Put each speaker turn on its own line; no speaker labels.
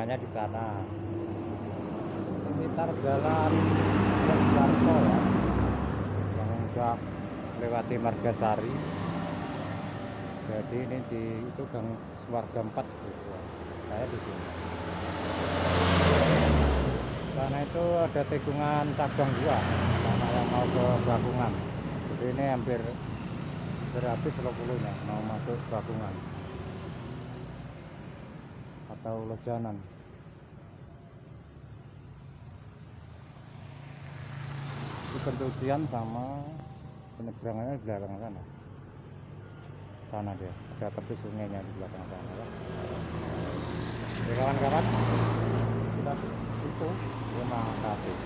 penyeberangnya di sana. Sekitar jalan Jarto ya, yang udah lewati Margasari. Jadi ini di itu Gang Warga 4 gitu. Saya di sini. Sana itu ada tikungan cabang 2 sama yang mau ke Bakungan. Jadi ini hampir habis 20-nya mau masuk Bakungan atau Lojanan. Itu pencucian sama penyeberangannya di belakang sana. Sana dia, ada tepi sungainya di belakang sana ya. Oke kawan-kawan, kita itu terima kasih.